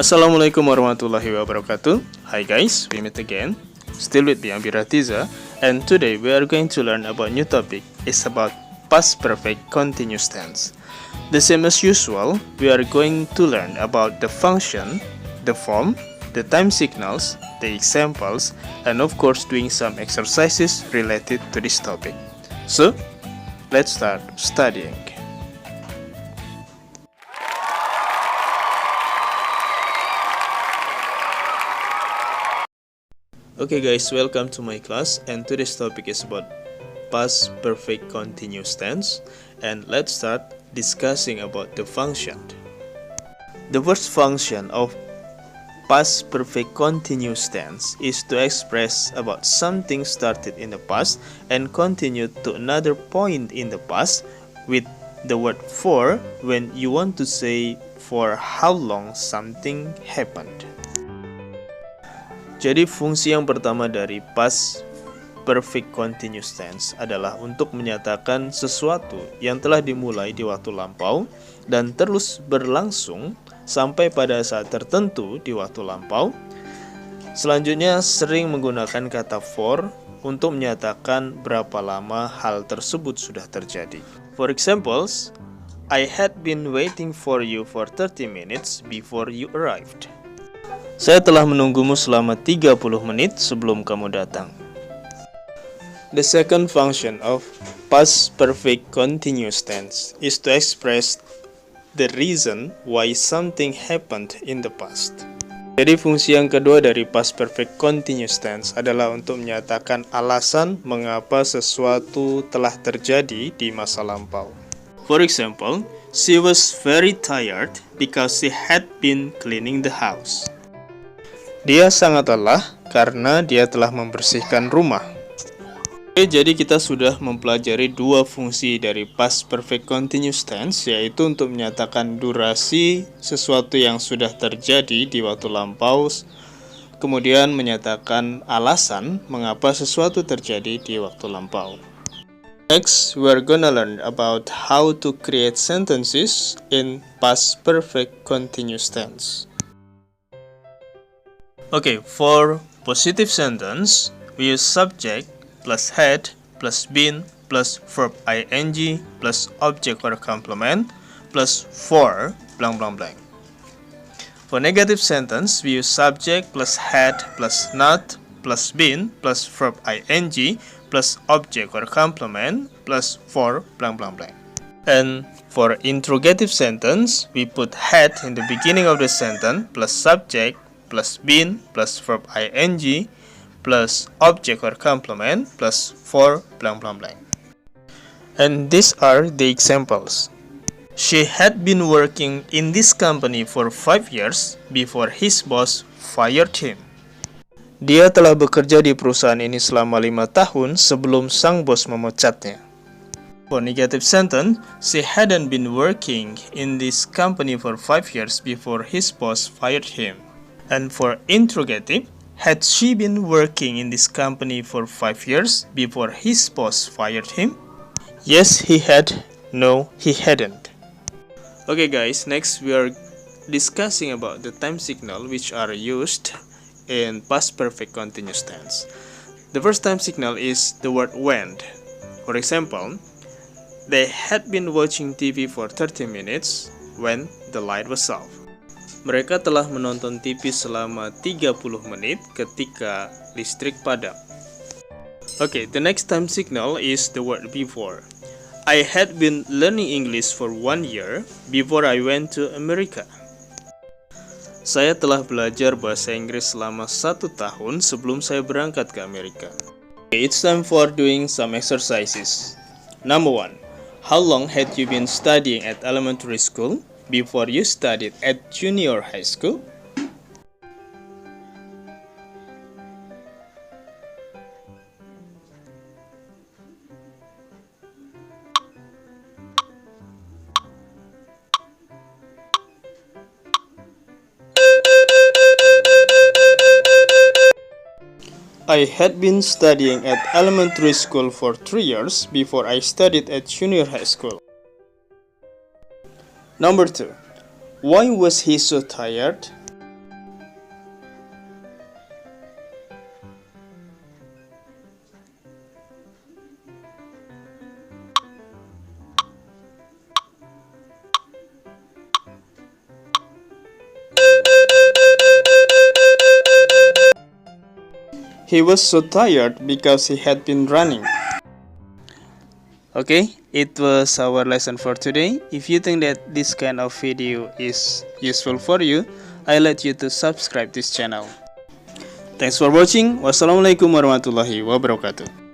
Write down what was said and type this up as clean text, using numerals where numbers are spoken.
Assalamualaikum warahmatullahi wabarakatuh. Hi guys, we meet again. Still with me, Ambiratiza, and today we are going to learn about new topic. It's about past perfect continuous tense. The same as usual, we are going to learn about the function, the form, the time signals, the examples, and of course doing some exercises related to this topic. So, let's start studying. Okay guys, welcome to my class, and today's topic is about past perfect continuous tense, and let's start discussing about the function. The first function of past perfect continuous tense is to express about something started in the past and continued to another point in the past with the word for when you want to say for how long something happened. Jadi fungsi yang pertama dari past perfect continuous tense adalah untuk menyatakan sesuatu yang telah dimulai di waktu lampau dan terus berlangsung sampai pada saat tertentu di waktu lampau. Selanjutnya sering menggunakan kata for untuk menyatakan berapa lama hal tersebut sudah terjadi. For examples, I had been waiting for you for 30 minutes before you arrived. Saya telah menunggumu selama 30 menit sebelum kamu datang. The second function of past perfect continuous tense is to express the reason why something happened in the past. Jadi fungsi yang kedua dari past perfect continuous tense adalah untuk menyatakan alasan mengapa sesuatu telah terjadi di masa lampau. For example, she was very tired because she had been cleaning the house. Dia sangat lelah karena dia telah membersihkan rumah. Oke, jadi kita sudah mempelajari dua fungsi dari past perfect continuous tense, yaitu untuk menyatakan durasi sesuatu yang sudah terjadi di waktu lampau, kemudian menyatakan alasan mengapa sesuatu terjadi di waktu lampau. Next, we are gonna learn about how to create sentences in past perfect continuous tense. Okay, for positive sentence, we use subject plus had plus been plus verb ing plus object or complement plus for blank blank blank. For negative sentence, we use subject plus had plus not plus been plus verb ing plus object or complement plus for blank blank blank. And for interrogative sentence, we put had in the beginning of the sentence plus subject plus been plus verb ing plus object or complement plus for blank blank blank. And these are the examples. She had been working in this company for 5 years before his boss fired him. Dia telah bekerja di perusahaan ini selama 5 tahun sebelum sang bos memecatnya. For negative sentence, she hadn't been working in this company for 5 years before his boss fired him. And for interrogative, had she been working in this company for 5 years before his boss fired him? Yes, he had. No, he hadn't. Okay guys, next we are discussing about the time signal which are used in past perfect continuous tense. The first time signal is the word when. For example, they had been watching TV for 30 minutes when the light was off. Mereka telah menonton TV selama 30 menit ketika listrik padam. Okay, the next time signal is the word before. I had been learning English for 1 year before I went to America. Saya telah belajar bahasa Inggris selama 1 tahun sebelum saya berangkat ke Amerika. Okay, it's time for doing some exercises. Number 1. How long had you been studying at elementary school before you studied at junior high school? I had been studying at elementary school for 3 years before I studied at junior high school. Number 2. Why was he so tired? He was so tired because he had been running. Okay, it was our lesson for today. If you think that this kind of video is useful for you, I let you to subscribe this channel. Thanks for watching. Wassalamualaikum warahmatullahi wabarakatuh.